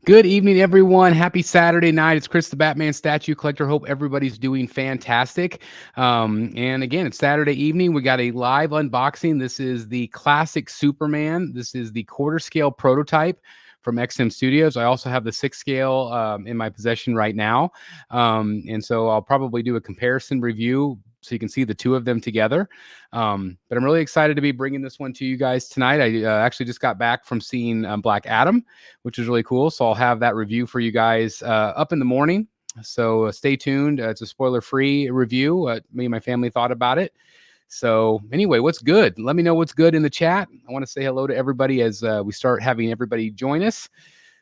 Good evening, everyone. Happy Saturday night. It's Chris the Batman Statue Collector. Hope everybody's doing fantastic. And again, it's Saturday evening. We got a live unboxing. This is the classic Superman. This is the quarter scale prototype from XM Studios. I also have the 6 scale in my possession right now. And so I'll probably do a comparison review so you can see the two of them together. But I'm really excited to be bringing this one to you guys tonight. I actually just got back from seeing Black Adam, which is really cool. So I'll have that review for you guys up in the morning. So stay tuned. It's a spoiler-free review. Me and my family thought about it. So anyway, what's good? Let me know what's good in the chat. I want to say hello to everybody as we start having everybody join us.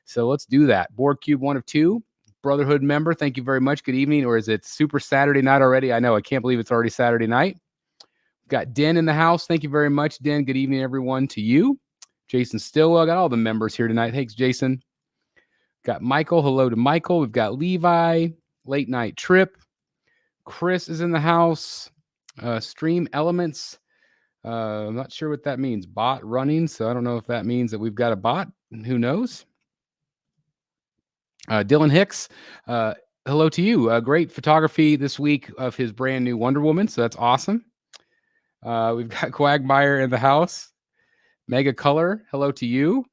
So let's do that. Board Cube 1 of 2. Brotherhood member, thank you very much. Good evening. Or is it Super Saturday night already? I know. I can't believe it's already Saturday night. Got Den in the house. Thank you very much, Den. Good evening, everyone, to you. Jason Stillwell. Got all the members here tonight. Thanks, Jason. Got Michael. Hello to Michael. We've got Levi. Late Night Trip. Chris is in the house. Stream Elements. I'm not sure what that means. Bot running. So I don't know if that means that we've got a bot. Who knows? Dylan Hicks, hello to you. Great photography this week of his brand new Wonder Woman, so that's awesome. We've got Quagmire in the house. Mega Color, hello to you.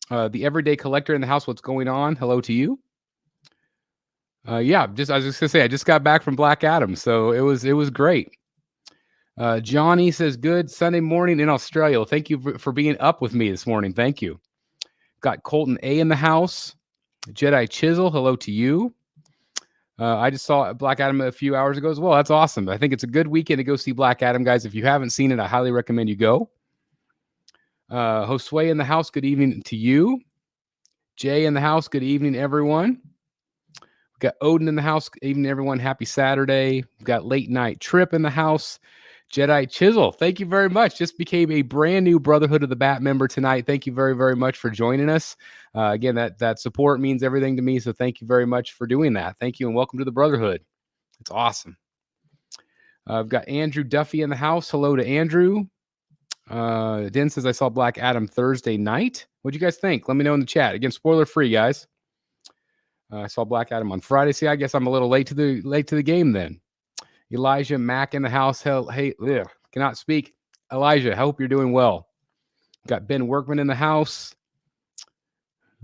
The Everyday Collector in the house, what's going on? Hello to you. Yeah, I was just gonna say, I just got back from Black Adam, so it was great. Johnny says, good Sunday morning in Australia. Well, thank you for being up with me this morning. Thank you. Got Colton A in the house. Jedi Chisel, hello to you. I just saw Black Adam a few hours ago as well. That's awesome. I think it's a good weekend to go see Black Adam, guys. If you haven't seen it, I highly recommend you go. Josue in the house, good evening to you. Jay in the house, good evening, everyone. We've got Odin in the house, good evening, everyone. Happy Saturday. We've got Late Night Trip in the house. Jedi Chisel, thank you very much. Just became a brand new Brotherhood of the Bat member tonight. Thank you very, very much for joining us. Again, that support means everything to me, so thank you very much for doing that. Thank you, and welcome to the Brotherhood. It's awesome. I've got Andrew Duffy in the house. Hello to Andrew. Den says, I saw Black Adam Thursday night. What'd you guys think? Let me know in the chat. Again, spoiler-free, guys. I saw Black Adam on Friday. See, I guess I'm a little late to the game then. Elijah Mack in the house. Hey, cannot speak. Elijah, I hope you're doing well. Got Ben Workman in the house.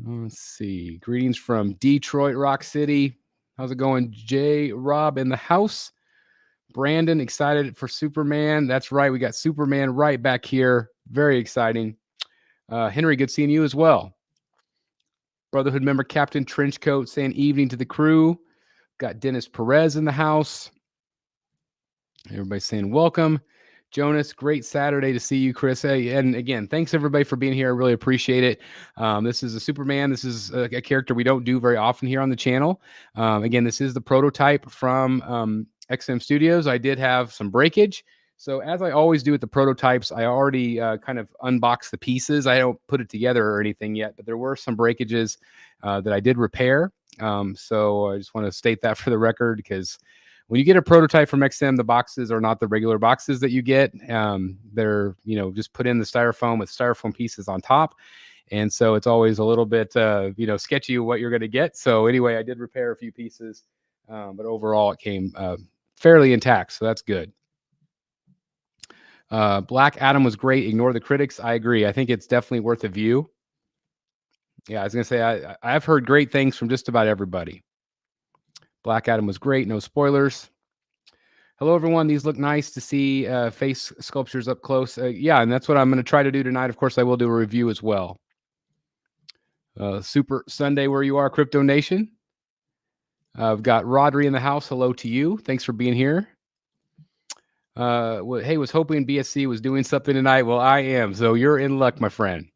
Let's see. Greetings from Detroit, Rock City. How's it going? J. Rob in the house. Brandon, excited for Superman. That's right. We got Superman right back here. Very exciting. Henry, good seeing you as well. Brotherhood member Captain Trenchcoat saying evening to the crew. Got Dennis Perez in the house. Everybody's saying welcome. Jonas, great Saturday to see you, Chris. Hey, and again, thanks everybody for being here. I really appreciate it. This is a Superman. This is a character we don't do very often here on the channel. Again, this is the prototype from XM Studios. I did have some breakage. So as I always do with the prototypes, I already kind of unboxed the pieces. I don't put it together or anything yet, but there were some breakages that I did repair. So I just want to state that for the record, because when you get a prototype from XM, the boxes are not the regular boxes that you get. They're, just put in the styrofoam with styrofoam pieces on top. And so it's always a little bit, sketchy what you're going to get. So anyway, I did repair a few pieces, but overall it came fairly intact. So that's good. Black Adam was great. Ignore the critics. I agree. I think it's definitely worth a view. Yeah, I was going to say, I've heard great things from just about everybody. Black Adam was great. No spoilers. Hello, everyone. These look nice to see face sculptures up close. Yeah, and that's what I'm going to try to do tonight. Of course, I will do a review as well. Super Sunday where you are, Crypto Nation. I've got Rodri in the house. Hello to you. Thanks for being here. Hey, was hoping BSC was doing something tonight. Well, I am. So you're in luck, my friend.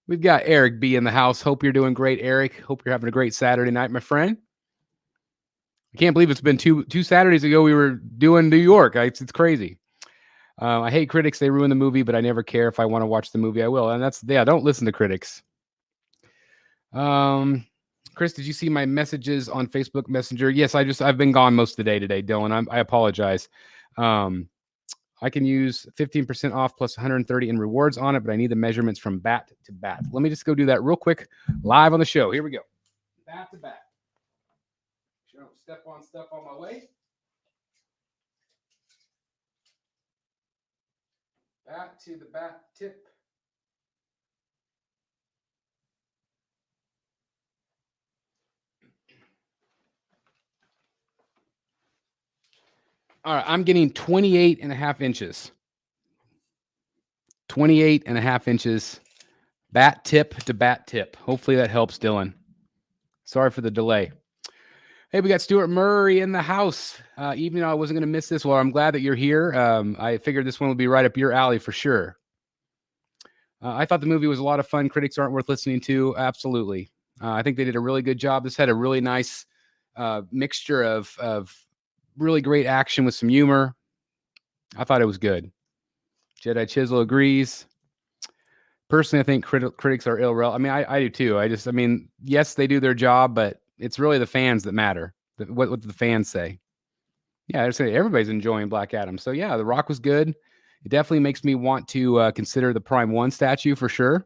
We've got Eric B in the house. Hope you're doing great, Eric. Hope you're having a great Saturday night, my friend. I can't believe it's been two Saturdays ago we were doing New York. It's crazy. I hate critics. They ruin the movie, but I never care. If I want to watch the movie, I will. And don't listen to critics. Chris, did you see my messages on Facebook Messenger? Yes, I've been gone most of the day today, Dylan. I apologize. I'll I can use 15% off plus 130 in rewards on it, but I need the measurements from bat to bat. Let me just go do that real quick live on the show. Here we go. Bat to bat. Sure, don't step on stuff on my way. Bat to the bat tip. All right, I'm getting 28 and a half inches. 28 and a half inches. Bat tip to bat tip. Hopefully that helps, Dylan. Sorry for the delay. Hey, we got Stuart Murray in the house. Even though I wasn't going to miss this, well, I'm glad that you're here. I figured this one would be right up your alley for sure. I thought the movie was a lot of fun. Critics aren't worth listening to. Absolutely. I think they did a really good job. This had a really nice mixture of really great action with some humor. I thought it was good. Jedi Chisel agrees. Personally, I think critics are irrelevant. I mean, I do too. Yes, they do their job, but it's really the fans that matter. What the fans say. Yeah, they're saying everybody's enjoying Black Adam. So yeah, The Rock was good. It definitely makes me want to consider the Prime 1 statue for sure.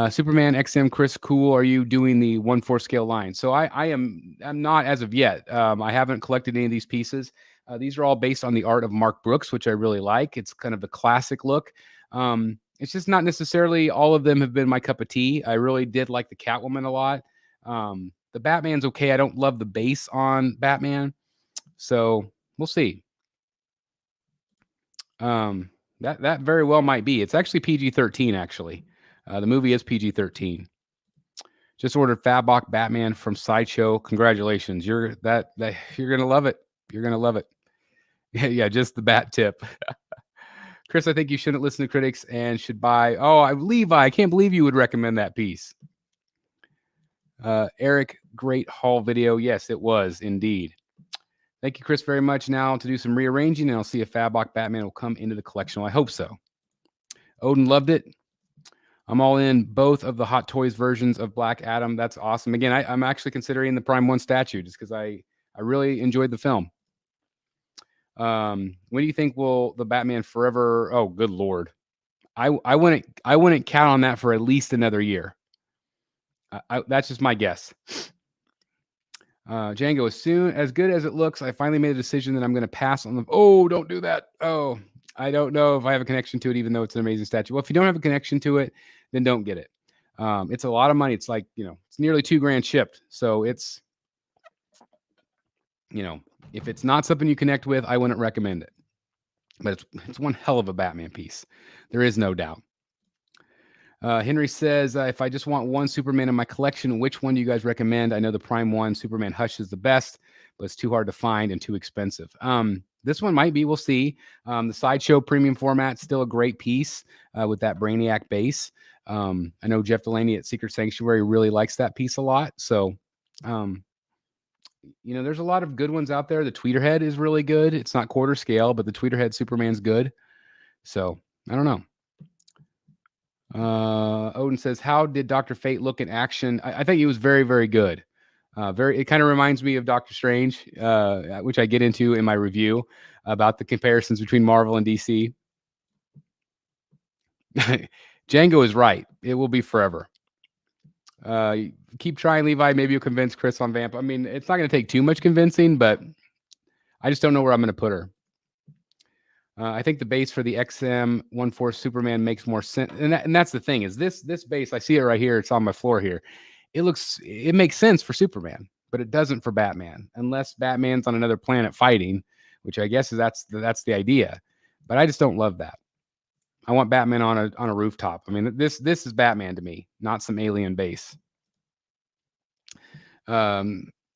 Superman XM Chris Cool, are you doing the 1/4 scale line? So I'm not as of yet. I haven't collected any of these pieces. These are all based on the art of Mark Brooks, which I really like. It's kind of a classic look. It's just not necessarily all of them have been my cup of tea. I really did like the Catwoman a lot. The Batman's okay. I don't love the base on Batman. So we'll see. That very well might be. It's actually PG-13 actually. The movie is PG-13. Just ordered Fabok Batman from Sideshow. Congratulations. You're gonna love it. You're gonna love it. Yeah, just the bat tip. Chris, I think you shouldn't listen to critics and should buy. Levi, I can't believe you would recommend that piece. Eric, great haul video. Yes, it was indeed. Thank you, Chris, very much. Now to do some rearranging, and I'll see if Fabok Batman will come into the collection. Well, I hope so. Odin loved it. I'm all in both of the Hot Toys versions of Black Adam. That's awesome. Again, I'm actually considering the Prime 1 statue just because I really enjoyed the film. When do you think will the Batman Forever? Oh, good Lord. I wouldn't count on that for at least another year. That's just my guess. Django, as good as it looks, I finally made a decision that I'm going to pass on them. Oh, don't do that. Oh, I don't know if I have a connection to it, even though it's an amazing statue. Well, if you don't have a connection to it, then don't get it. It's a lot of money. It's like, it's nearly $2,000 shipped. So it's, if it's not something you connect with, I wouldn't recommend it. But it's one hell of a Batman piece. There is no doubt. Henry says, if I just want one Superman in my collection, which one do you guys recommend? I know the Prime 1 Superman Hush is the best, but it's too hard to find and too expensive. This one might be. We'll see. The Sideshow Premium format, still a great piece with that Brainiac base. I know Jeff Delaney at Secret Sanctuary really likes that piece a lot. So, there's a lot of good ones out there. The Tweeterhead is really good. It's not quarter scale, but the Tweeterhead Superman's good. So, I don't know. Odin says, how did Dr. Fate look in action? I think he was very, very good. It kind of reminds me of Doctor Strange, which I get into in my review about the comparisons between Marvel and DC. Django is right. It will be forever. Keep trying, Levi. Maybe you'll convince Chris on Vamp. I mean, it's not going to take too much convincing, but I just don't know where I'm going to put her. I think the base for the XM 1/4 Superman makes more sense. And that's the thing is this base, I see it right here. It's on my floor here. It makes sense for Superman, but it doesn't for Batman unless Batman's on another planet fighting, which I guess that's the idea. But I just don't love that. I want Batman on a rooftop. I mean, this is Batman to me, not some alien base.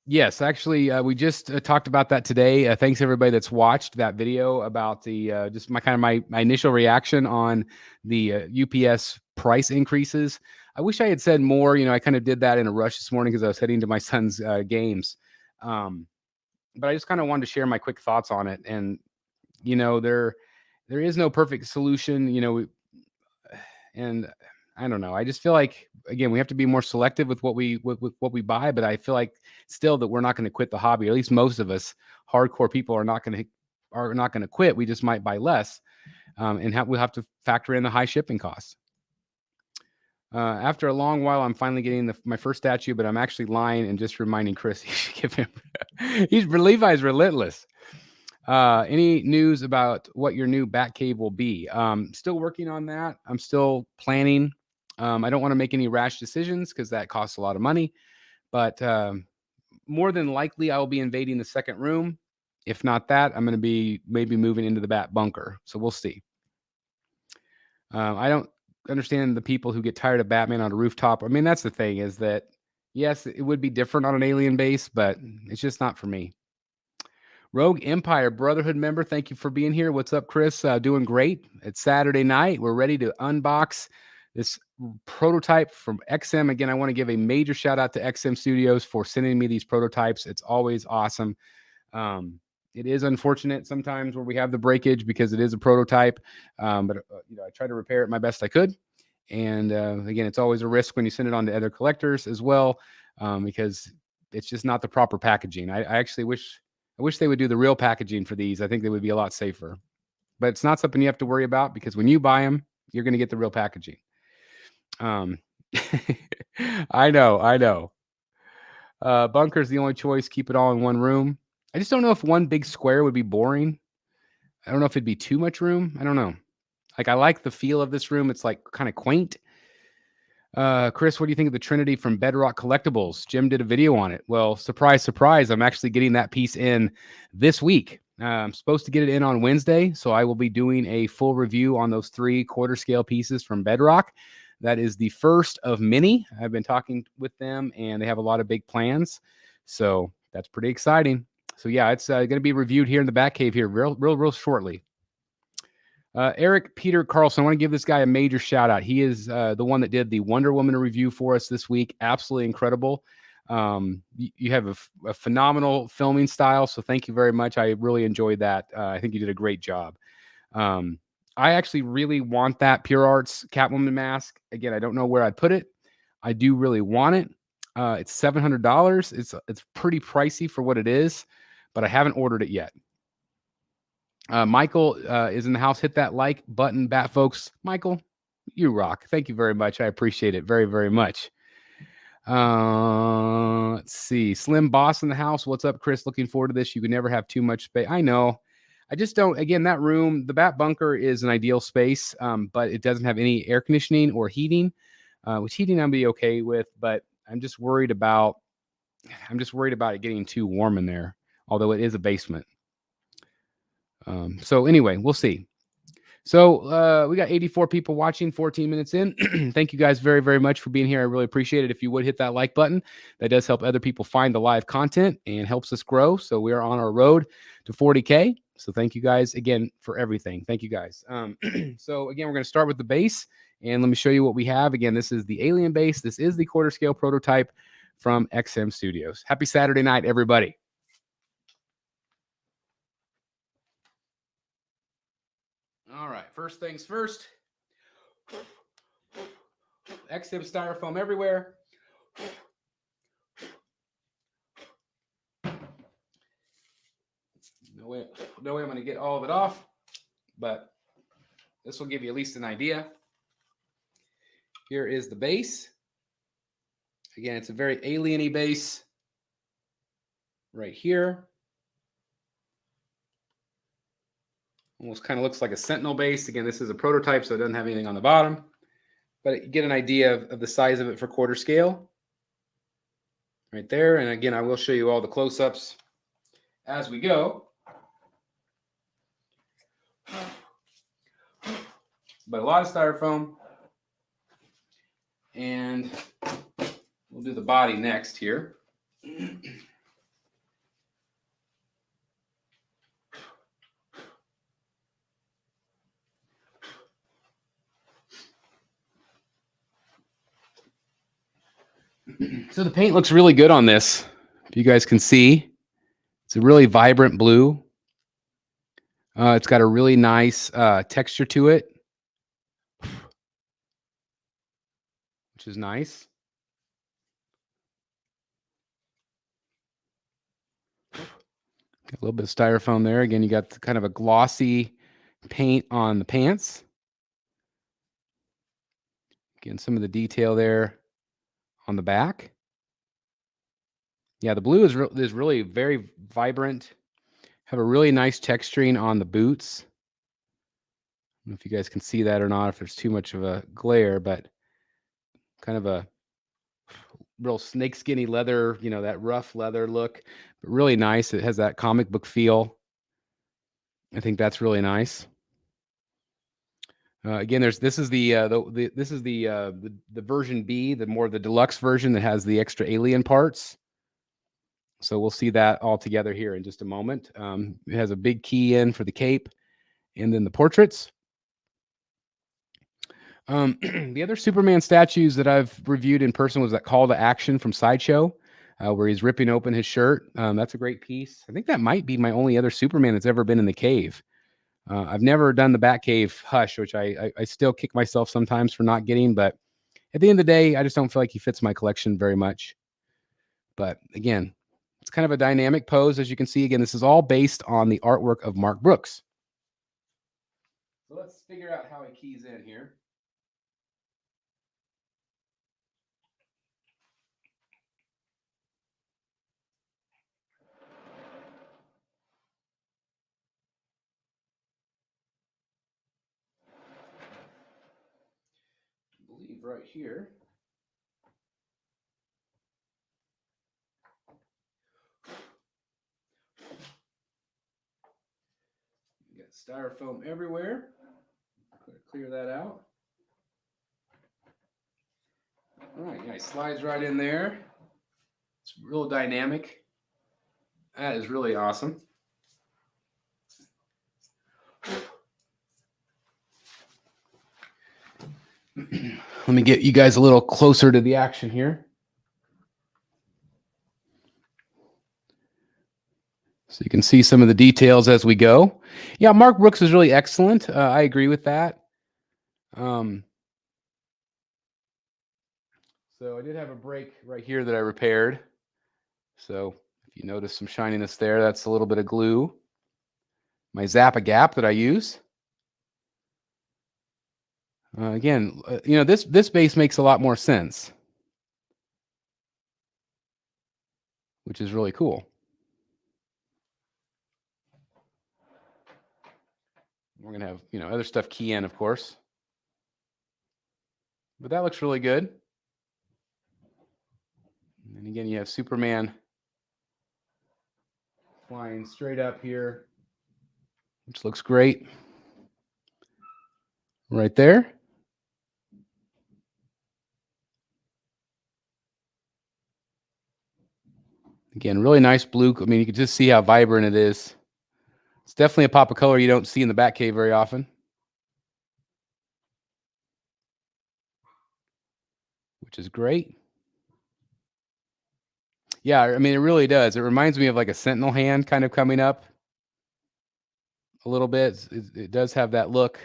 Yes, actually, we just talked about that today. Thanks everybody that's watched that video about the just my initial reaction on the UPS price increases. I wish I had said more. I kind of did that in a rush this morning because I was heading to my son's games. But I just kind of wanted to share my quick thoughts on it. And there is no perfect solution. And I don't know. I just feel like, again, we have to be more selective with what we buy. But I feel like still that we're not going to quit the hobby. At least most of us hardcore people are not going to are not going to quit. We just might buy less, and we'll have to factor in the high shipping costs. After a long while, I'm finally getting my first statue, but I'm actually lying and just reminding Chris he should give him. Levi's relentless. Any news about what your new Batcave will be? Still working on that. I'm still planning. I don't want to make any rash decisions because that costs a lot of money, but more than likely I will be invading the second room. If not that, I'm going to be maybe moving into the Bat bunker. So we'll see. I don't understand the people who get tired of Batman on a rooftop. I mean, that's the thing, is that yes, it would be different on an alien base, but it's just not for me. Rogue Empire Brotherhood member, thank you for being here. What's up, Chris? Doing great. It's Saturday night. We're ready to unbox this prototype from XM. Again, I want to give a major shout out to XM Studios for sending me these prototypes. It's always awesome. It is unfortunate sometimes where we have the breakage because it is a prototype, but I try to repair it my best I could. And again, it's always a risk when you send it on to other collectors as well, because it's just not the proper packaging. I actually wish they would do the real packaging for these. I think they would be a lot safer. But it's not something you have to worry about because when you buy them, you're going to get the real packaging. I know. Bunker's the only choice. Keep it all in one room. I just don't know if one big square would be boring. I don't know if it'd be too much room. I don't know. Like, I like the feel of this room. It's like kind of quaint. Chris, what do you think of the Trinity from Bedrock Collectibles? Jim did a video on it. Well, surprise, surprise. I'm actually getting that piece in this week. I'm supposed to get it in on Wednesday. So I will be doing a full review on those 3 quarter scale pieces from Bedrock. That is the first of many. I've been talking with them and they have a lot of big plans. So that's pretty exciting. So yeah, it's going to be reviewed here in the Batcave here real shortly. Eric Peter Carlson, I want to give this guy a major shout out. He is the one that did the Wonder Woman review for us this week. Absolutely incredible. You have a phenomenal filming style, so thank you very much. I really enjoyed that. I think you did a great job. I actually really want that Pure Arts Catwoman mask. Again, I don't know where I'd put it. I do really want it. It's $700. It's pretty pricey for what it is, but I haven't ordered it yet. Michael is in the house. Hit that like button, Bat folks. Michael, you rock. Thank you very much. I appreciate it very, very much. Let's see. Slim Boss in the house. What's up, Chris? Looking forward to this. You can never have too much space. I know. I just don't. Again, that room, the Bat bunker is an ideal space, but it doesn't have any air conditioning or heating, which heating I'll be okay with, but I'm just worried about it getting too warm in there, although it is a basement. So anyway, we'll see. So we got 84 people watching, 14 minutes in. Thank you guys very, very much for being here. I really appreciate it. If you would hit that like button, that does help other people find the live content and helps us grow. So we are on our road to 40K. So thank you guys again for everything. Thank you guys. So again, we're going to start with the base and let me show you what we have. Again, this is the Alien base. This is the quarter scale prototype from XM Studios. Happy Saturday night, everybody. All right, first things first. XM styrofoam everywhere. No way I'm going to get all of it off, but this will give you at least an idea. Here is the base. Again, it's a very alien-y base right here. Almost kind of looks like a Sentinel base. Again, this is a prototype, so it doesn't have anything on the bottom. But you get an idea of the size of it for quarter scale. Right there. And again, I will show you all the close-ups as we go. But a lot of styrofoam. And we'll do the body next here. So the paint looks really good on this. If you guys can see, it's a really vibrant blue. It's got a really nice texture to it, which is nice. You Got a little bit of styrofoam there. Again, you got kind of a glossy paint on the pants. Again, some of the detail there on the back. Yeah, the blue is really very vibrant. Have a really nice texturing on the boots. I don't know if you guys can see that or not, if there's too much of a glare, but kind of a real snake skinny leather, that rough leather look, but really nice. It has that comic book feel. I think that's really nice. Again, this is the version B, the deluxe version that has the extra alien parts. So we'll see that all together here in just a moment. It has a big key in for the cape, and then the portraits. The other Superman statues that I've reviewed in person was that Call to Action from Sideshow, where he's ripping open his shirt. That's a great piece. I think that might be my only other Superman that's ever been in the cave. I've never done the Batcave Hush, which I still kick myself sometimes for not getting, but at the end of the day, I just don't feel like he fits my collection very much. But again, it's kind of a dynamic pose. As you can see, again, this is all based on the artwork of Mark Brooks. So let's figure out how he keys in here. I believe right here. You got styrofoam everywhere. Clear that out. All right, yeah, it slides right in there. It's real dynamic. That is really awesome. Let me get you guys a little closer to the action here. So you can see some of the details as we go. Yeah, Mark Brooks is really excellent. I agree with that. So I did have a break right here that I repaired. So if you notice some shininess there, that's a little bit of glue. My Zappa Gap that I use. Again, this base makes a lot more sense, which is really cool. We're gonna have other stuff key in, of course, but that looks really good. And again, you have Superman flying straight up here, which looks great right there. Again, really nice blue. I mean, you can just see how vibrant it is. It's definitely a pop of color you don't see in the Batcave very often, which is great. Yeah, I mean, it really does. It reminds me of like a Sentinel hand kind of coming up a little bit. It does have that look.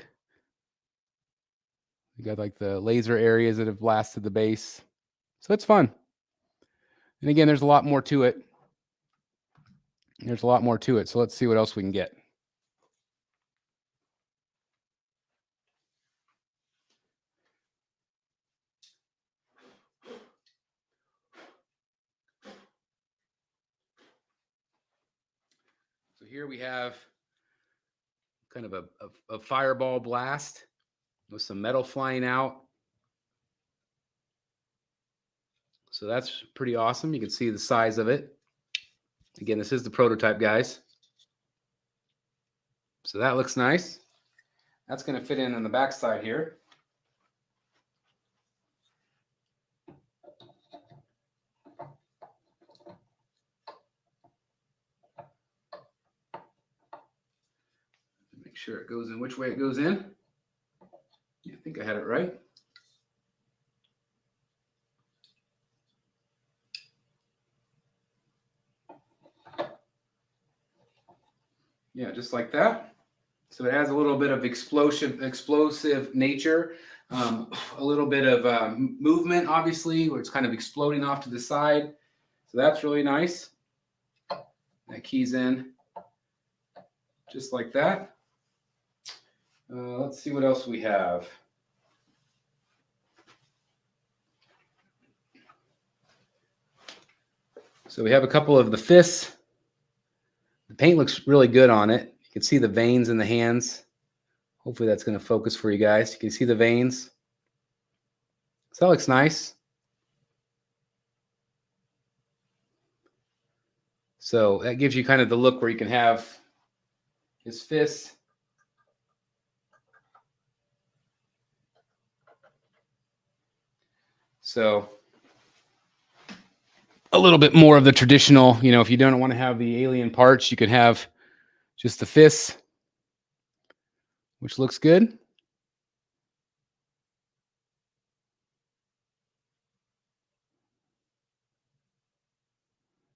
You got like the laser areas that have blasted the base. So it's fun. And again, there's a lot more to it. There's a lot more to it. So let's see what else we can get. So here we have kind of a fireball blast with some metal flying out. So that's pretty awesome. You can see the size of it. Again, this is the prototype, guys. So that looks nice. That's going to fit in on the back side here. Make sure it goes in which way it goes in. Yeah, I think I had it right. Yeah, just like that. So it has a little bit of explosive nature, a little bit of movement, obviously, where it's kind of exploding off to the side. So that's really nice. That keys in. just like that. Let's see what else we have. So we have a couple of the fists. The paint looks really good on it. You can see the veins in the hands. Hopefully that's going to focus for you guys. You can see the veins. So that looks nice. So that gives you kind of the look where you can have his fists. So a little bit more of the traditional, you know, if you don't want to have the alien parts, you could have just the fists, which looks good.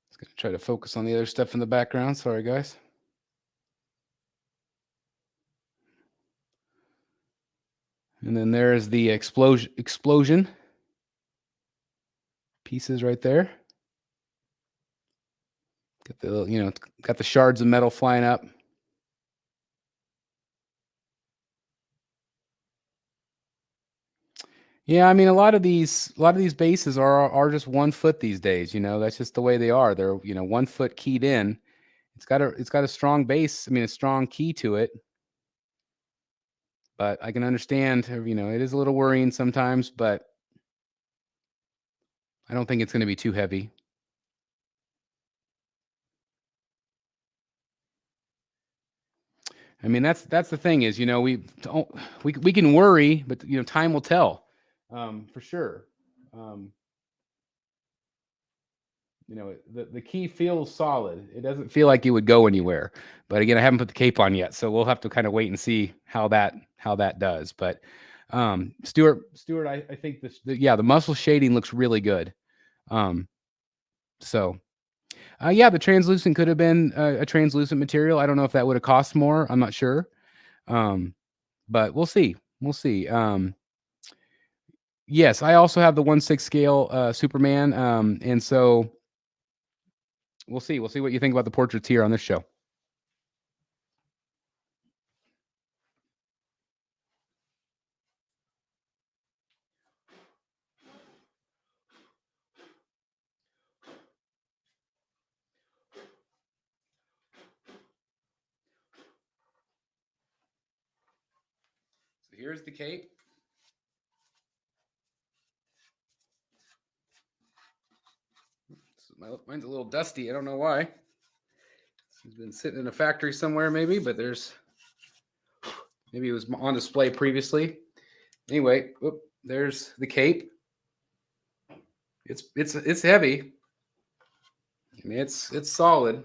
Just gonna try to focus on the other stuff in the background. Sorry, guys. And then there's the explosion pieces right there. Got the, you know, got the shards of metal flying up. Yeah, I mean, a lot of these bases are just 1 foot these days. You know, that's just the way they are. They're, you know, 1 foot keyed in. It's got a strong base. I mean, a strong key to it. But I can understand, you know, it is a little worrying sometimes, but I don't think it's going to be too heavy. I mean, that's the thing is, you know, we can worry, but you know, time will tell, for sure. You know, the key feels solid. It doesn't feel like it would go anywhere. But again, I haven't put the cape on yet, so we'll have to kind of wait and see how that does. But Stuart, I think the muscle shading looks really good. So yeah, the translucent could have been a translucent material. I don't know if that would have cost more. I'm not sure. But we'll see. We'll see. Yes, I also have the 1/6 scale Superman. And so we'll see. We'll see what you think about the portraits here on this show. So here's the cape. Mine's a little dusty. I don't know why. It's been sitting in a factory somewhere, maybe, but maybe it was on display previously. Anyway, there's the cape. It's heavy. I mean, it's solid.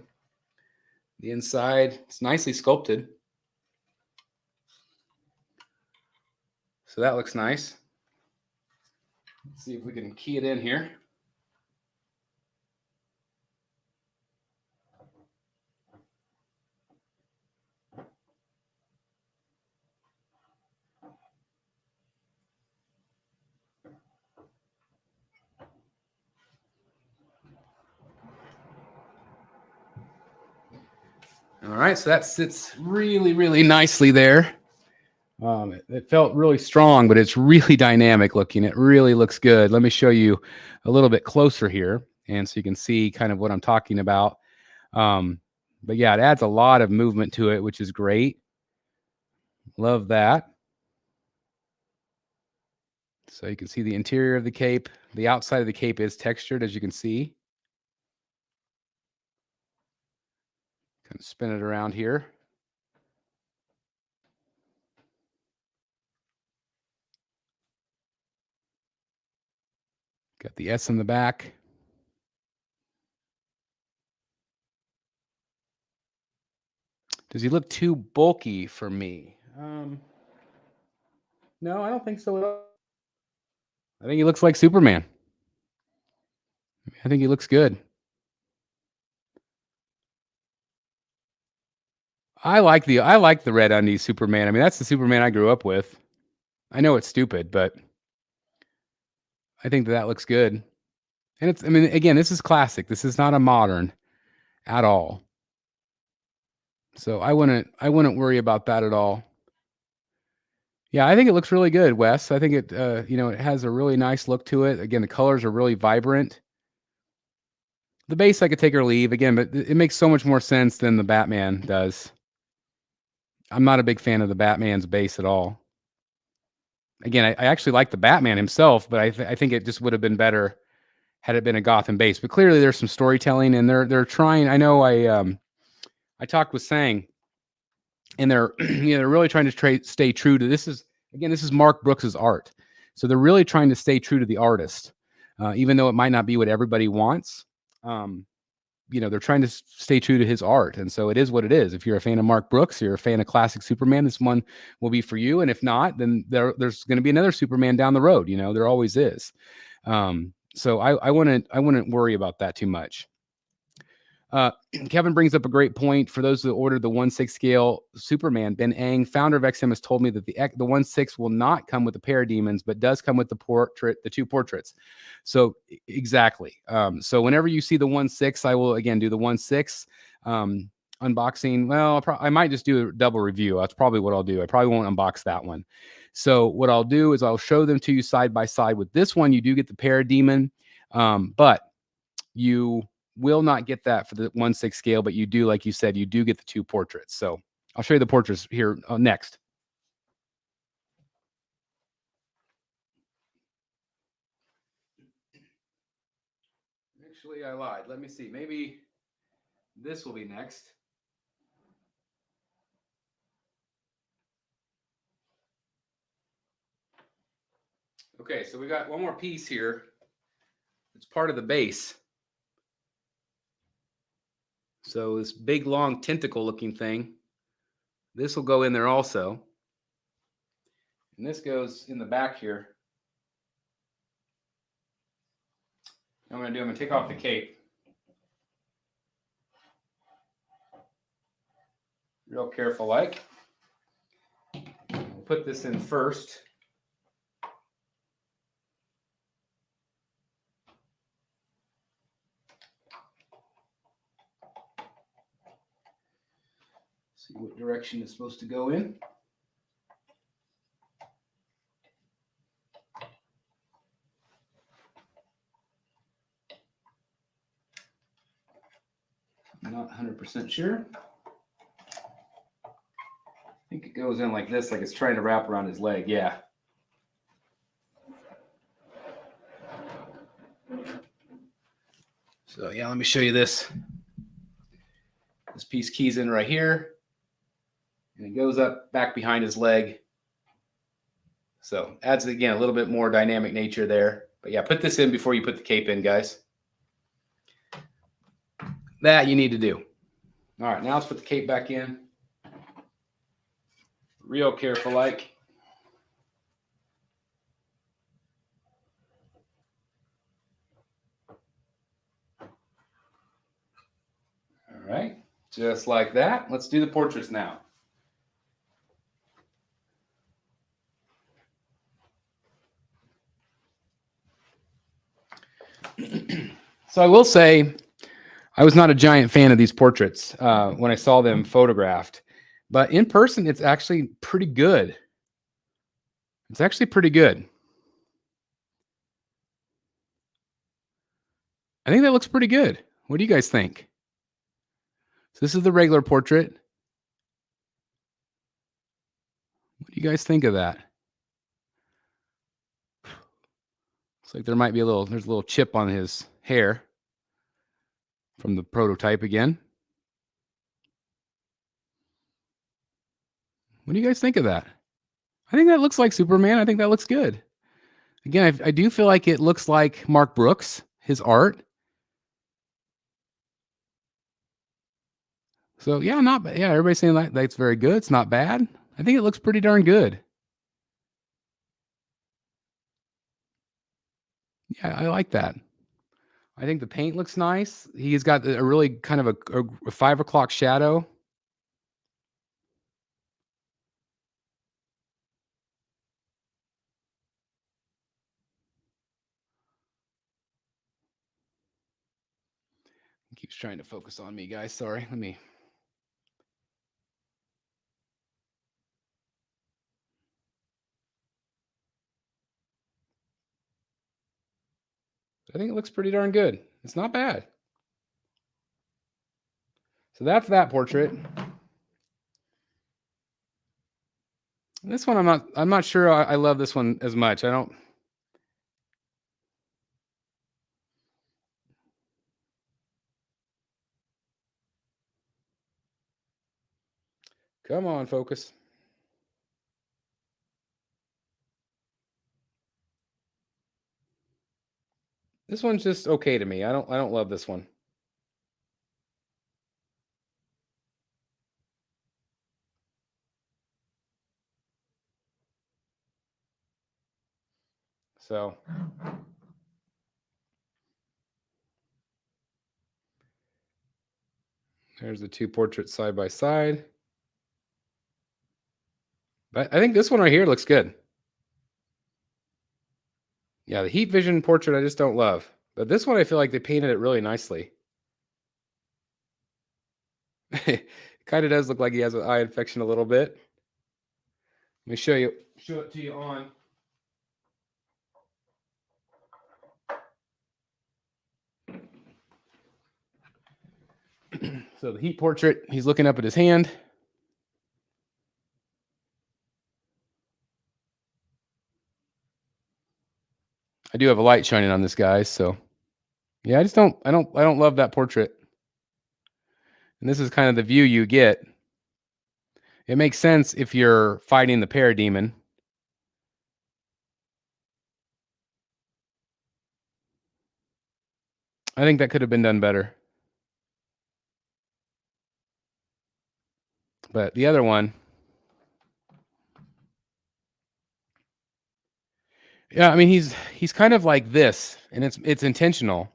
The inside, it's nicely sculpted. So that looks nice. Let's see if we can key it in here. All right, so that sits really, really nicely there. It felt really strong, but it's really dynamic looking. It really looks good. Let me show you a little bit closer here, and so you can see kind of what I'm talking about. But yeah, it adds a lot of movement to it, which is great. Love that. So you can see the interior of the cape. The outside of the cape is textured, as you can see. Kind of spin it around here. Got the S in the back. Does he look too bulky for me? No, I don't think so at all. I think he looks like Superman. I think he looks good. I like the red undies Superman. I mean, that's the Superman I grew up with. I know it's stupid, but I think that looks good. And I mean, again, this is classic. This is not a modern at all. So I wouldn't worry about that at all. Yeah, I think it looks really good, Wes. I think it, it has a really nice look to it. Again, the colors are really vibrant. The base I could take or leave again, but it makes so much more sense than the Batman does. I'm not a big fan of the Batman's base at all. Again, I actually like the Batman himself, but I think it just would have been better had it been a Gotham base. But clearly, there's some storytelling, and they're trying. I know I talked with Sang, and they're they're really trying to stay true to this. This is Mark Brooks's art, so they're really trying to stay true to the artist, even though it might not be what everybody wants. Um, they're trying to stay true to his art. And so it is what it is. If you're a fan of Mark Brooks, you're a fan of classic Superman, this one will be for you. And if not, then there's going to be another Superman down the road. There always is. So I wouldn't worry about that too much. Kevin brings up a great point. For those that ordered the 1/6 scale Superman, Ben Ang, founder of XM, has told me that the 1/6 will not come with the Parademons, but does come with the two portraits. So exactly. So whenever you see the 1/6, I will again do the 1/6 unboxing. Well, I might just do a double review. That's probably what I'll do. I probably won't unbox that one. So what I'll do is I'll show them to you side by side. With this one, you do get the Parademon, but you will not get that for the 1/6 scale, but you do, like you said, you do get the two portraits. So I'll show you the portraits here next. Actually, I lied. Let me see. Maybe this will be next. Okay, so we got one more piece here. It's part of the base. So this big, long, tentacle-looking thing, this will go in there also. And this goes in the back here. I'm going to take off the cape. Real careful like. We'll put this in first. See what direction it's supposed to go in. I'm not 100% sure. I think it goes in like this, like it's trying to wrap around his leg. Yeah. So yeah, let me show you this. This piece keys in right here, and it goes up back behind his leg. So adds, again, a little bit more dynamic nature there. But yeah, put this in before you put the cape in, guys. That you need to do. All right, now let's put the cape back in. Real careful like. All right, just like that. Let's do the portraits now. So I will say, I was not a giant fan of these portraits when I saw them photographed, but in person, it's actually pretty good. It's actually pretty good. I think that looks pretty good. What do you guys think? So this is the regular portrait. What do you guys think of that? Looks like there might be there's a little chip on his hair from the prototype again. What do you guys think of that? I think that looks like Superman. I think that looks good. Again, I do feel like it looks like Mark Brooks, his art. So yeah, not bad. Yeah, everybody's saying that's very good. It's not bad. I think it looks pretty darn good. Yeah, I like that. I think the paint looks nice. He's got a really kind of a 5 o'clock shadow. He keeps trying to focus on me, guys. Sorry. Let me. I think it looks pretty darn good. It's not bad. So that's that portrait. This one I'm not sure I love this one as much. I don't. Come on, focus. This one's just okay to me. I don't love this one. So there's the two portraits side by side. But I think this one right here looks good. Yeah, the heat vision portrait I just don't love. But this one I feel like they painted it really nicely. It kind of does look like he has an eye infection a little bit. Let me show it to you on. So the heat portrait, he's looking up at his hand. I do have a light shining on this guy, so yeah, I don't love that portrait. And this is kind of the view you get. It makes sense if you're fighting the Parademon. I think that could have been done better. But the other one, yeah, I mean he's kind of like this, and it's intentional.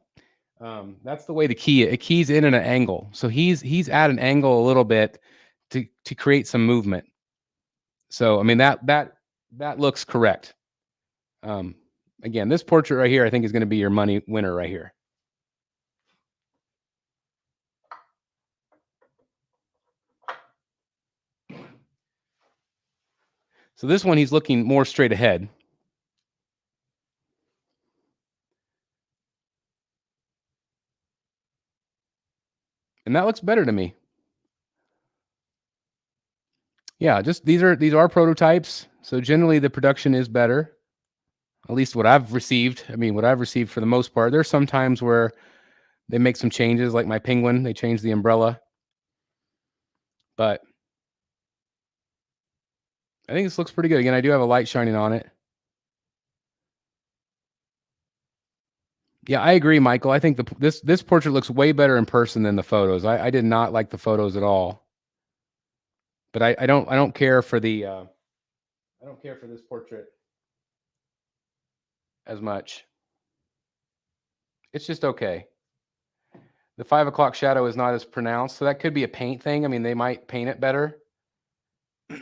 That's the way it keys in at an angle. So he's at an angle a little bit to create some movement. So I mean that looks correct. Again, this portrait right here, I think is going to be your money winner right here. So this one, he's looking more straight ahead. And that looks better to me. Yeah, just these are prototypes. So generally the production is better. At least what I've received. I mean, what I've received for the most part. There's some times where they make some changes, like my penguin, they changed the umbrella. But I think this looks pretty good. Again, I do have a light shining on it. Yeah, I agree, Michael. I think this portrait looks way better in person than the photos. I did not like the photos at all. But I don't care for the I don't care for this portrait as much. It's just okay. The 5 o'clock shadow is not as pronounced, so that could be a paint thing. I mean, they might paint it better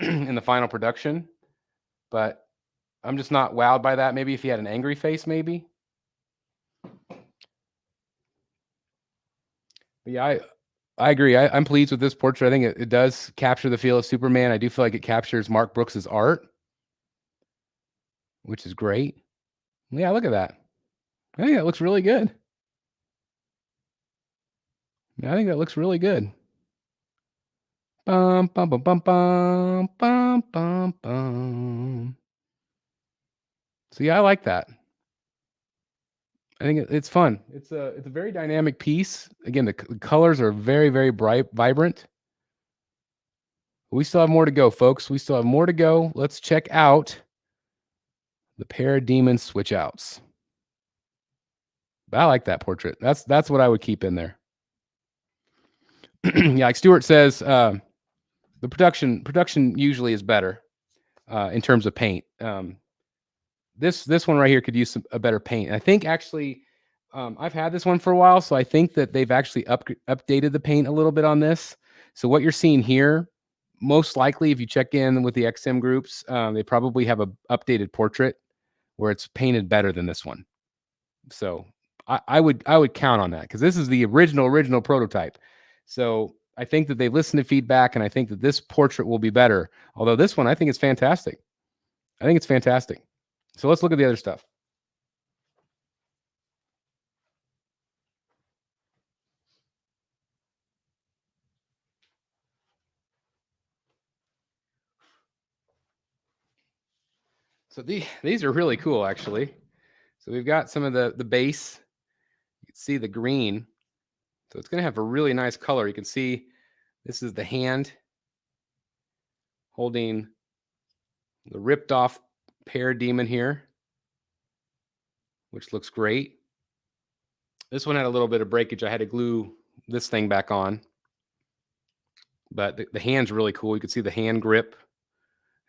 in the final production, but I'm just not wowed by that. Maybe if he had an angry face, maybe. But yeah, I agree. I'm pleased with this portrait. I think it does capture the feel of Superman. I do feel like it captures Mark Brooks's art, which is great. Yeah, look at that. I think that looks really good. I think that looks really good. Bum, bum, bum, bum, bum, bum, bum, bum. So yeah, I like that. I think it's fun. It's a very dynamic piece. Again, the colors are very, very bright, vibrant. We still have more to go, folks. We still have more to go. Let's check out the Parademon switch outs. I like that portrait. That's what I would keep in there. Yeah, like Stuart says, the production usually is better in terms of paint. This one right here could use a better paint. I think actually, I've had this one for a while, so I think that they've actually updated the paint a little bit on this. So what you're seeing here, most likely, if you check in with the XM groups, they probably have a updated portrait where it's painted better than this one. So I would count on that because this is the original prototype. So I think that they've listened to feedback, and I think that this portrait will be better. Although this one, I think it's fantastic. I think it's fantastic. So let's look at the other stuff. So these are really cool, actually. So we've got some of the base. You can see the green. So it's going to have a really nice color. You can see this is the hand holding the ripped off Parademon here, which looks great. This one had a little bit of breakage. I had to glue this thing back on. But the hand's really cool. You can see the hand grip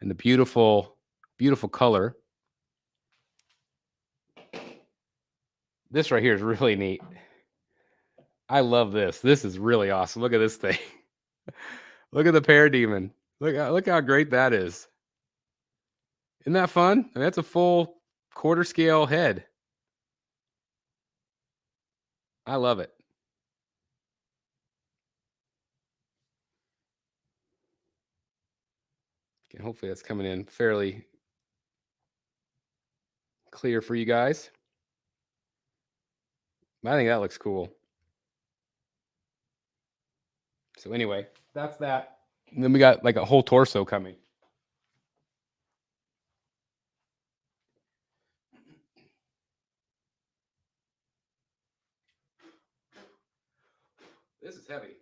and the beautiful, beautiful color. This right here is really neat. I love this. This is really awesome. Look at this thing. Look at the Parademon. Look how great that is. Isn't that fun? I mean, that's a full quarter scale head. I love it. Okay, hopefully that's coming in fairly clear for you guys. I think that looks cool. So anyway, that's that. And then we got like a whole torso coming. This is heavy.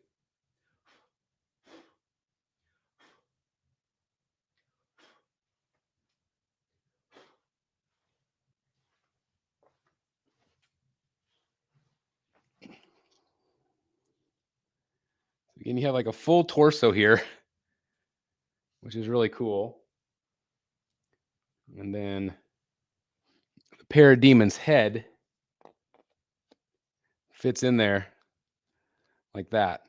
Again, you have like a full torso here, which is really cool. And then the Parademon's head fits in there like that.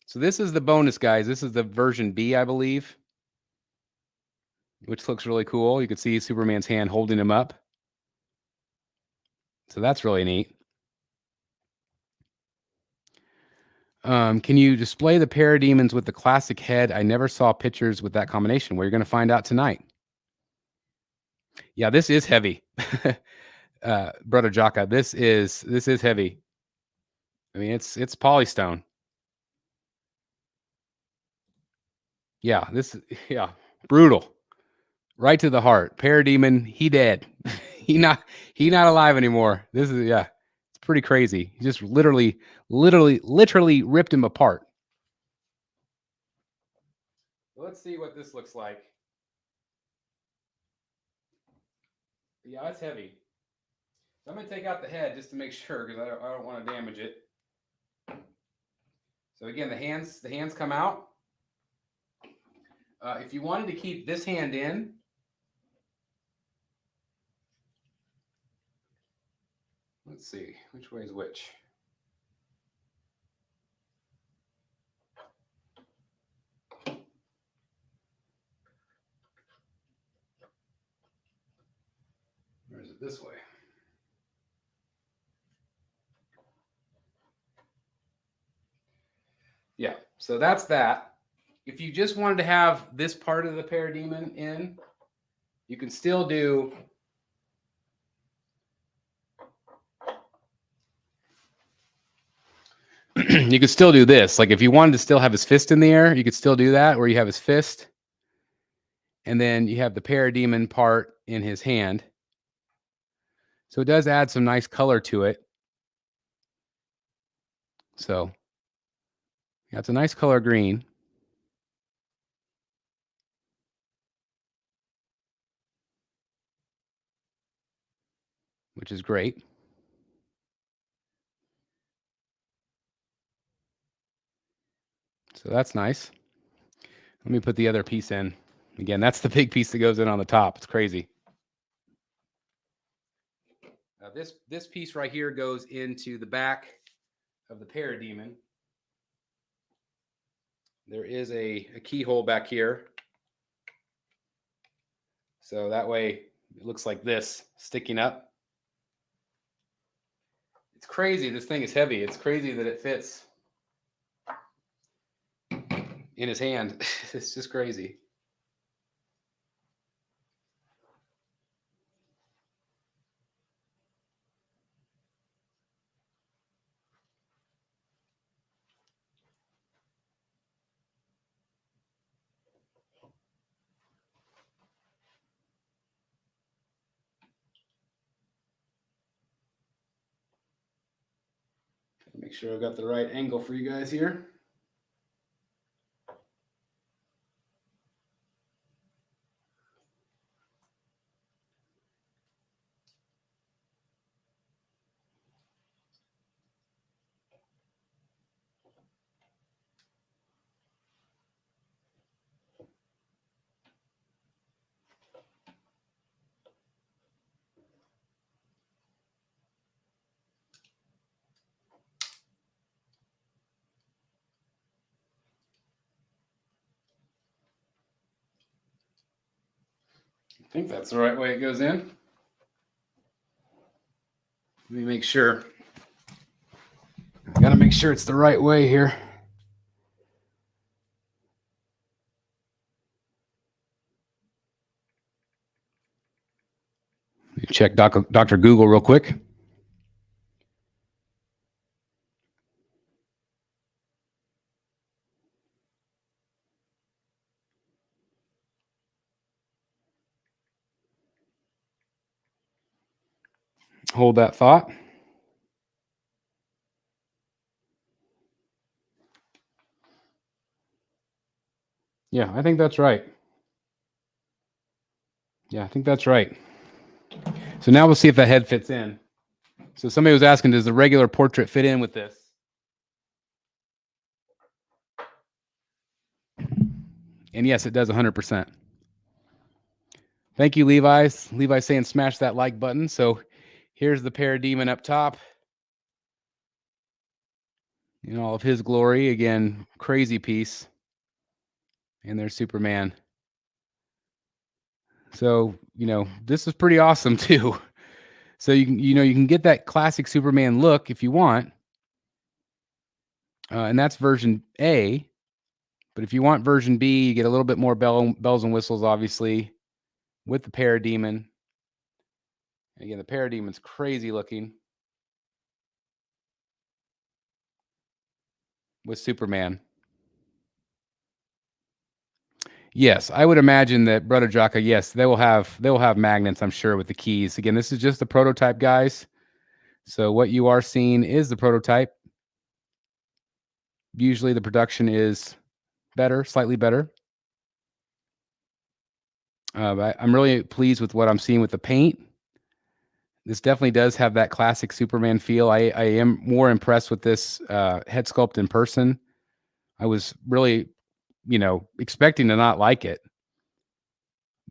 So this is the bonus, guys. This is the version B, I believe, which looks really cool. You can see Superman's hand holding him up. So that's really neat. Can you display the Parademons with the classic head? I never saw pictures with that combination. Well, you're going to find out tonight. Yeah, this is heavy. Brother Jaka, this is heavy. I mean, it's polystone. Yeah, brutal. Right to the heart. Parademon, he dead. he not alive anymore. This is it's pretty crazy. He just literally ripped him apart. Let's see what this looks like. Yeah, it's heavy. So I'm gonna take out the head just to make sure because I don't want to damage it. So again, the hands come out. If you wanted to keep this hand in, let's see which way is which. Or is it this way? Yeah, so that's that. If you just wanted to have this part of the Parademon in, you can still do you could still do this. Like if you wanted to still have his fist in the air, you could still do that, where you have his fist, and then you have the Parademon part in his hand. So it does add some nice color to it. So yeah, it's a nice color green. Which is great. So that's nice. Let me put the other piece in. Again, that's the big piece that goes in on the top. It's crazy. Now this piece right here goes into the back of the Parademon. There is a keyhole back here. So that way it looks like this sticking up. It's crazy. This thing is heavy. It's crazy that it fits in his hand. It's just crazy. Make sure I've got the right angle for you guys here. I think that's the right way it goes in. Let me make sure. Got to make sure it's the right way here. Check Dr. Google real quick. Hold that thought. Yeah, I think that's right. Yeah, I think that's right. So now we'll see if that head fits in. So somebody was asking, does the regular portrait fit in with this? And yes, it does 100%. Thank you, Levi's. Levi's saying smash that like button. So here's the Parademon up top in all of his glory. Again, crazy piece. And there's Superman. So, this is pretty awesome too. So you can get that classic Superman look if you want. And that's version A. But if you want version B, you get a little bit more bells and whistles, obviously, with the Parademon. Again, the Parademon's crazy looking with Superman. Yes, I would imagine that Brother Jaka, yes, they will have magnets, I'm sure, with the keys. Again, this is just the prototype, guys. So what you are seeing is the prototype. Usually the production is better, slightly better. I'm really pleased with what I'm seeing with the paint. This definitely does have that classic Superman feel. I am more impressed with this head sculpt in person. I was really, expecting to not like it,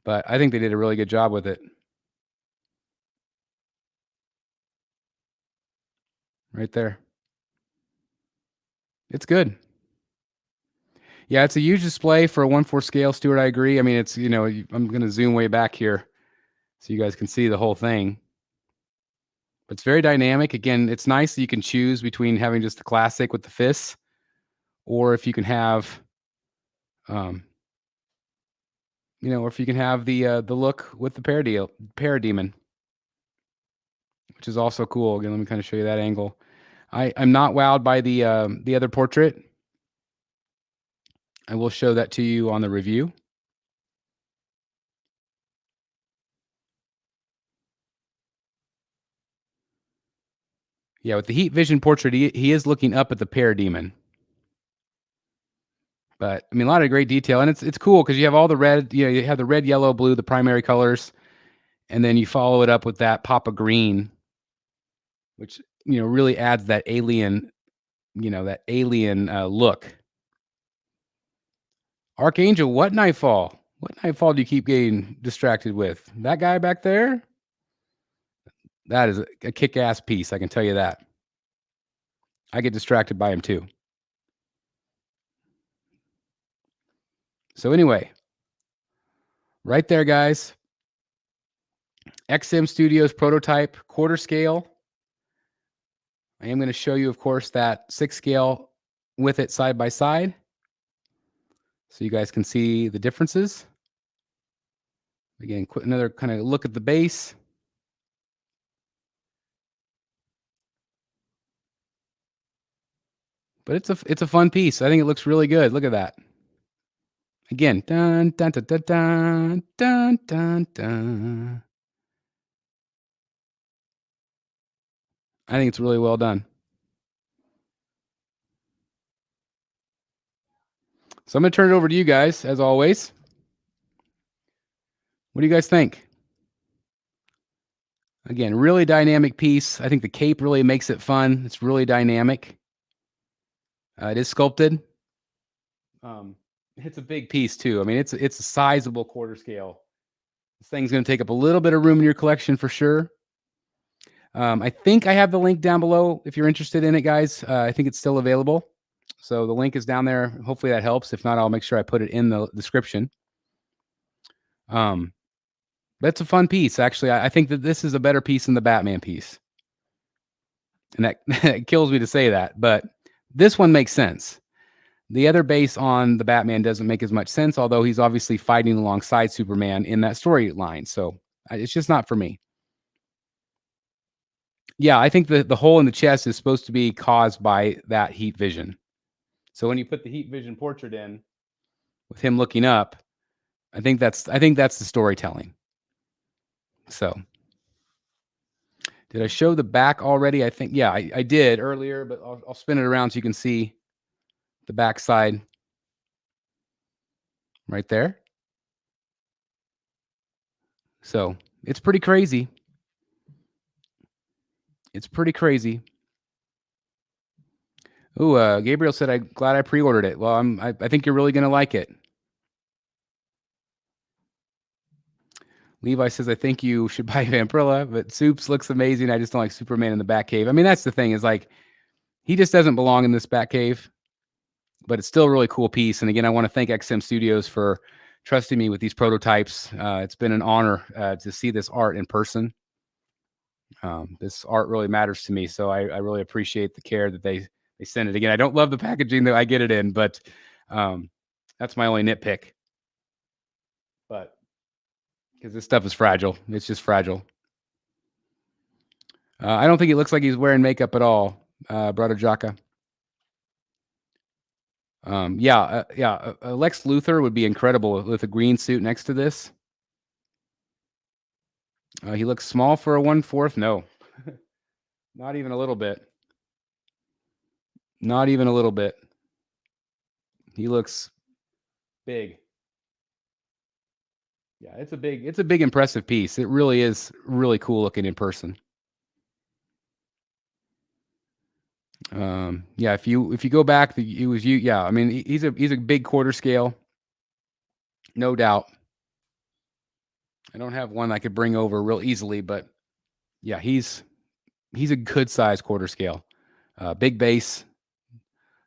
but I think they did a really good job with it. Right there. It's good. Yeah, it's a huge display for a 1/4 scale, Stuart. I agree. I mean, it's, I'm going to zoom way back here so you guys can see the whole thing. But it's very dynamic. Again, it's nice that you can choose between having just the classic with the fists, or if you can have, or if you can have the look with the Parademon, which is also cool. Again, let me kind of show you that angle. I'm not wowed by the other portrait. I will show that to you on the review. Yeah, with the heat vision portrait, he is looking up at the Parademon. But I mean, a lot of great detail, and it's cool because you have all the red. You have the red, yellow, blue, the primary colors, and then you follow it up with that pop of green, which really adds that alien, look. Archangel, what Nightfall? What Nightfall do you keep getting distracted with? That guy back there? That is a kick-ass piece, I can tell you that. I get distracted by him too. So anyway, right there, guys. XM Studios prototype, quarter scale. I am going to show you, of course, that 6 scale with it side by side, so you guys can see the differences. Again, another kind of look at the base. But it's a fun piece. I think it looks really good. Look at that. Again, dun dun dun dun dun dun dun dun. I think it's really well done. So I'm going to turn it over to you guys, as always. What do you guys think? Again, really dynamic piece. I think the cape really makes it fun. It's really dynamic. It is sculpted. It's a big piece too. I mean, it's a sizable quarter scale. This thing's going to take up a little bit of room in your collection for sure. I think I have the link down below if you're interested in it, guys. I think it's still available. So the link is down there. Hopefully that helps. If not, I'll make sure I put it in the description. That's a fun piece, actually. I think that this is a better piece than the Batman piece. And that it kills me to say that, but this one makes sense. The other base on the Batman doesn't make as much sense, although he's obviously fighting alongside Superman in that storyline. So it's just not for me. Yeah, I think the hole in the chest is supposed to be caused by that heat vision. So when you put the heat vision portrait in with him looking up, I think that's the storytelling. So did I show the back already? I think, yeah, I did earlier, but I'll spin it around so you can see the back side right there. So it's pretty crazy. It's pretty crazy. Ooh, Gabriel said, "I'm glad I pre-ordered it." Well, I think you're really gonna like it. Levi says, "I think you should buy Vampirilla, but Soups looks amazing. I just don't like Superman in the Batcave." I mean, that's the thing, is like, he just doesn't belong in this Batcave, but it's still a really cool piece. And again, I want to thank XM Studios for trusting me with these prototypes. It's been an honor to see this art in person. This art really matters to me, so I really appreciate the care that they send it. Again, I don't love the packaging that I get it in, but that's my only nitpick. But because this stuff is fragile, it's just fragile. I don't think it looks like he's wearing makeup at all, Brother Jaka. Yeah, Lex Luthor would be incredible with a green suit next to this. He looks small for a 1/4. No, not even a little bit. Not even a little bit. He looks big. Yeah, it's a big impressive piece. It really is really cool looking in person. Yeah, if you go back, it was you. Yeah, I mean, he's a big quarter scale, no doubt. I don't have one I could bring over real easily, but yeah, he's a good size quarter scale. Big base.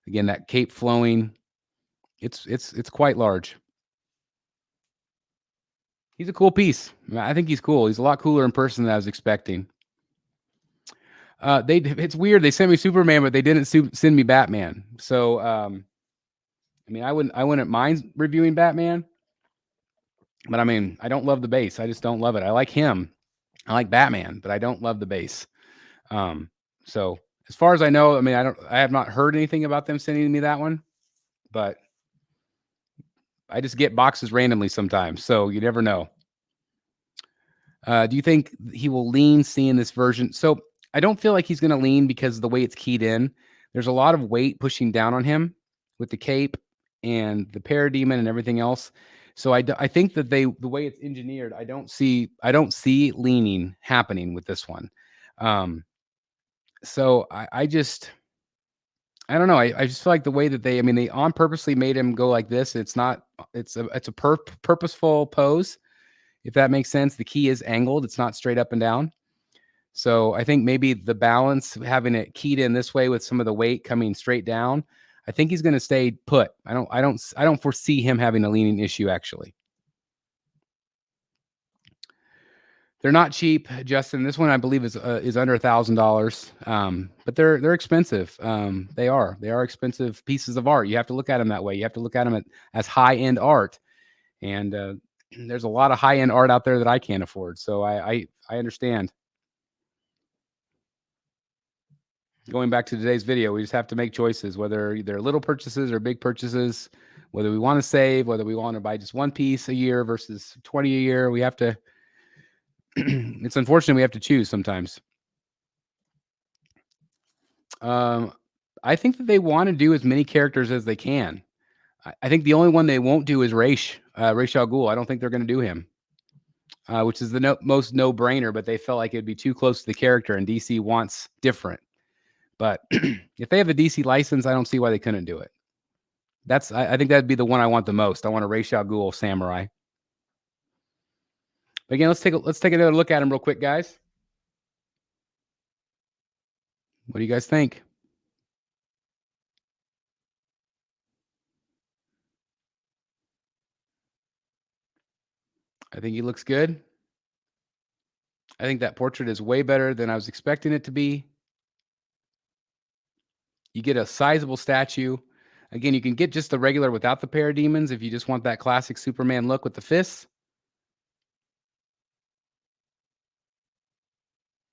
Again, that cape flowing. It's quite large. He's a cool piece. I think he's cool. He's a lot cooler in person than I was expecting. It's weird. They sent me Superman, but they didn't send me Batman. So, I mean, I wouldn't mind reviewing Batman, but I mean, I don't love the base. I just don't love it. I like him. I like Batman, but I don't love the base. So as far as I know, I mean, I have not heard anything about them sending me that one, but I just get boxes randomly sometimes, so you never know. Do you think he will lean seeing this version? So I don't feel like he's going to lean because of the way it's keyed in. There's a lot of weight pushing down on him with the cape and the Parademon and everything else. So I think that the way it's engineered, I don't see leaning happening with this one. So I don't know. I just feel like the way that they on purposely made him go like this. It's a purposeful pose, if that makes sense. The key is angled. It's not straight up and down. So I think maybe the balance, having it keyed in this way with some of the weight coming straight down, I think he's going to stay put. I don't foresee him having a leaning issue, actually. They're not cheap, Justin. This one I believe is under $1,000, but they're expensive. They are expensive pieces of art. You have to look at them that way. You have to look at them as high end art, and there's a lot of high end art out there that I can't afford. So I understand. Going back to today's video, we just have to make choices, whether they're little purchases or big purchases, whether we want to save, whether we want to buy just one piece a year versus 20 a year. We have to. It's unfortunate we have to choose sometimes. I think that they want to do as many characters as they can. I think the only one they won't do is Ra's al Ghul. I don't think they're going to do him, which is the most no-brainer, but they felt like it'd be too close to the character, and DC wants different. But if they have a DC license, I don't see why they couldn't do it. I think that'd be the one I want the most. I want a Ra's al Ghul samurai. But again, let's take another look at him real quick, guys. What do you guys think? I think he looks good. I think that portrait is way better than I was expecting it to be. You get a sizable statue. Again, you can get just the regular without the parademons if you just want that classic Superman look with the fists.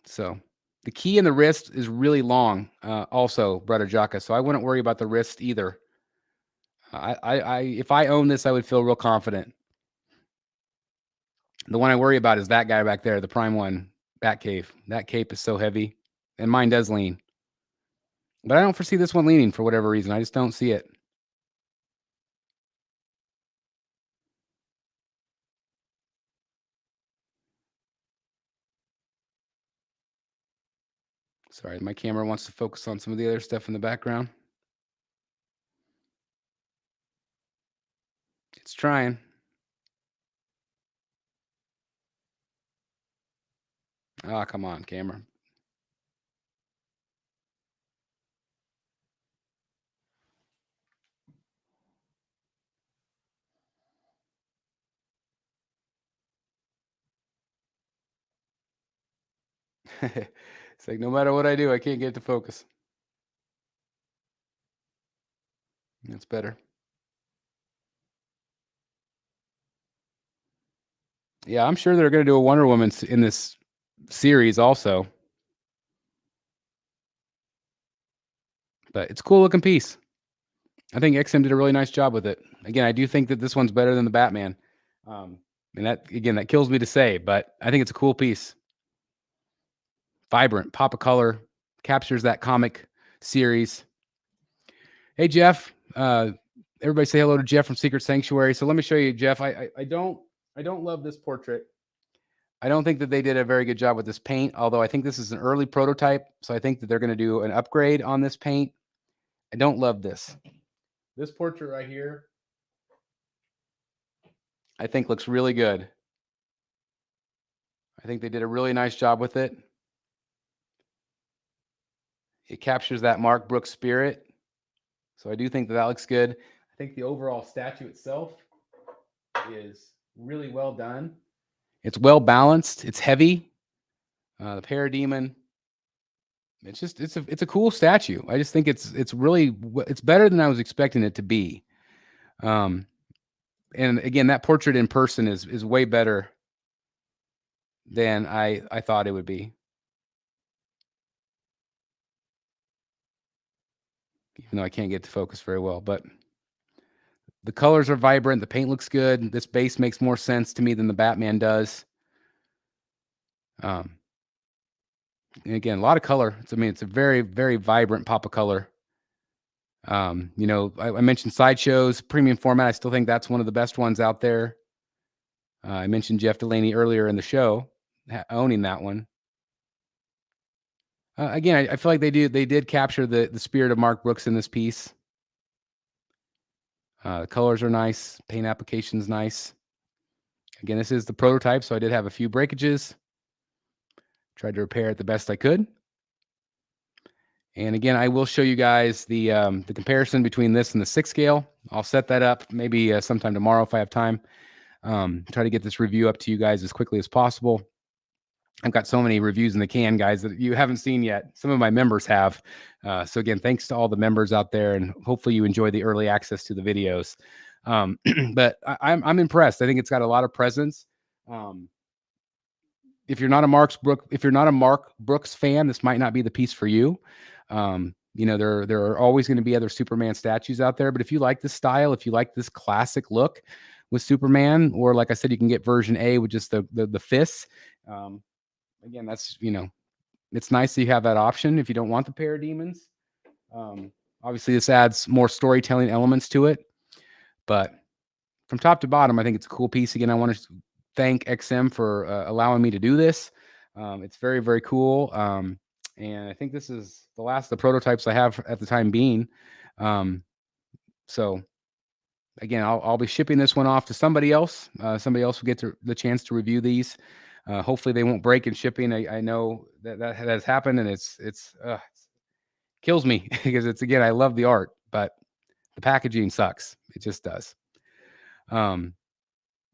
So the key in the wrist is really long, also, Brother Jaka. So I wouldn't worry about the wrist either. If I own this, I would feel real confident. The one I worry about is that guy back there, the prime one, Batcave. That cape is so heavy, and mine does lean. But I don't foresee this one leaning for whatever reason. I just don't see it. Sorry, my camera wants to focus on some of the other stuff in the background. It's trying. Ah, come on, camera. It's like no matter what I do, I can't get it to focus. That's better. Yeah, I'm sure they're going to do a Wonder Woman in this series also. But it's a cool looking piece. I think XM did a really nice job with it. Again, I do think that this one's better than the Batman. And that kills me to say, but I think it's a cool piece. Vibrant, pop of color, captures that comic series. Hey, Jeff. Everybody say hello to Jeff from Secret Sanctuary. So let me show you, Jeff. I don't love this portrait. I don't think that they did a very good job with this paint, although I think this is an early prototype. So I think that they're going to do an upgrade on this paint. I don't love this. This portrait right here, I think looks really good. I think they did a really nice job with it. It captures that Mark Brooks spirit. So I do think that looks good. I think the overall statue itself is really well done. It's well balanced. It's heavy. The Parademon. It's a cool statue. I just think it's better than I was expecting it to be. And again, that portrait in person is way better than I thought it would be. Even though I can't get to focus very well, but the colors are vibrant. The paint looks good. This base makes more sense to me than the Batman does. And again, a lot of color. It's a very, very vibrant pop of color. I mentioned Sideshow's premium format. I still think that's one of the best ones out there. I mentioned Jeff Delaney earlier in the show, owning that one. Again, I feel like they did capture the spirit of Mark Brooks in this piece. The colors are nice. Paint application's nice. Again, this is the prototype, so I did have a few breakages. Tried to repair it the best I could. And again, I will show you guys the comparison between this and the 6 scale. I'll set that up maybe sometime tomorrow if I have time. Try to get this review up to you guys as quickly as possible. I've got so many reviews in the can, guys, that you haven't seen yet. Some of my members have. So again, thanks to all the members out there, and hopefully you enjoy the early access to the videos. But I'm impressed. I think it's got a lot of presence. If you're not a Mark Brooks fan, this might not be the piece for you. There are always going to be other Superman statues out there, but if you like this style, if you like this classic look with Superman, or like I said, you can get version A with just the fists. Again, it's nice that you have that option if you don't want the parademons. Obviously, this adds more storytelling elements to it. But from top to bottom, I think it's a cool piece. Again, I want to thank XM for allowing me to do this. It's very, very cool. And I think this is the last of the prototypes I have at the time being. So again, I'll be shipping this one off to somebody else. Somebody else will get the chance to review these. Hopefully they won't break in shipping. I know that has happened, and it's kills me because again, I love the art, but the packaging sucks. It just does.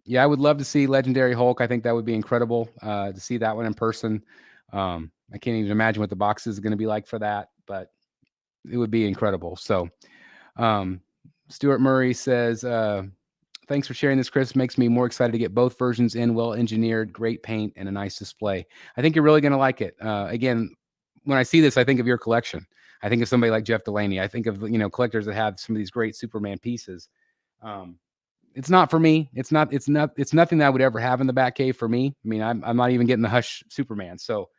Yeah, I would love to see Legendary Hulk. I think that would be incredible to see that one in person. I can't even imagine what the box is going to be like for that, but it would be incredible. So, Stuart Murray says, thanks for sharing this, Chris. Makes me more excited to get both versions in, well engineered, great paint, and a nice display. I think you're really going to like it. Again, when I see this, I think of your collection. I think of somebody like Jeff Delaney. I think of, collectors that have some of these great Superman pieces. It's not for me. It's nothing that I would ever have in the Batcave for me. I mean, I'm not even getting the Hush Superman. So,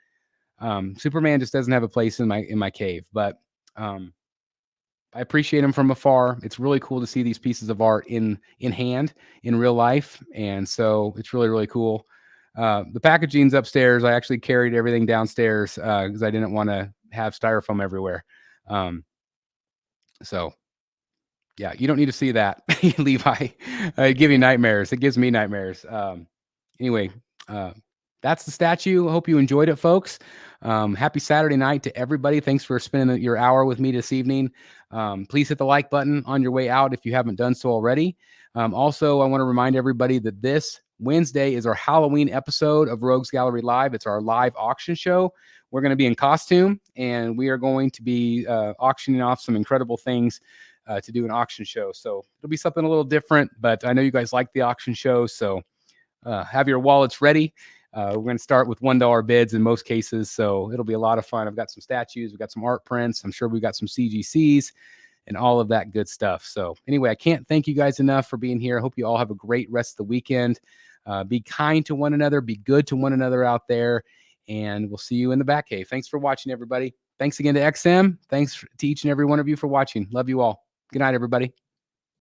Superman just doesn't have a place in my cave, but, I appreciate them from afar. It's really cool to see these pieces of art in hand in real life. And so it's really, really cool. The packaging's upstairs. I actually carried everything downstairs because I didn't want to have styrofoam everywhere. So yeah, you don't need to see that, Levi. It gives you nightmares. It gives me nightmares. Anyway, that's the statue. I hope you enjoyed it, folks. Happy Saturday night to everybody. Thanks for spending your hour with me this evening. Please hit the like button on your way out if you haven't done so already. Also, I want to remind everybody that this Wednesday is our Halloween episode of Rogues Gallery Live. It's our live auction show. We're going to be in costume, and we are going to be auctioning off some incredible things to do an auction show. So it'll be something a little different, but I know you guys like the auction show, so have your wallets ready. We're going to start with $1 bids in most cases, so it'll be a lot of fun. I've got some statues, we've got some art prints. I'm sure we've got some CGCs and all of that good stuff. So anyway, I can't thank you guys enough for being here. I hope you all have a great rest of the weekend. Be kind to one another, be good to one another out there, and we'll see you in the Batcave. Thanks for watching, everybody. Thanks again to XM. Thanks to each and every one of you for watching. Love you all. Good night, everybody.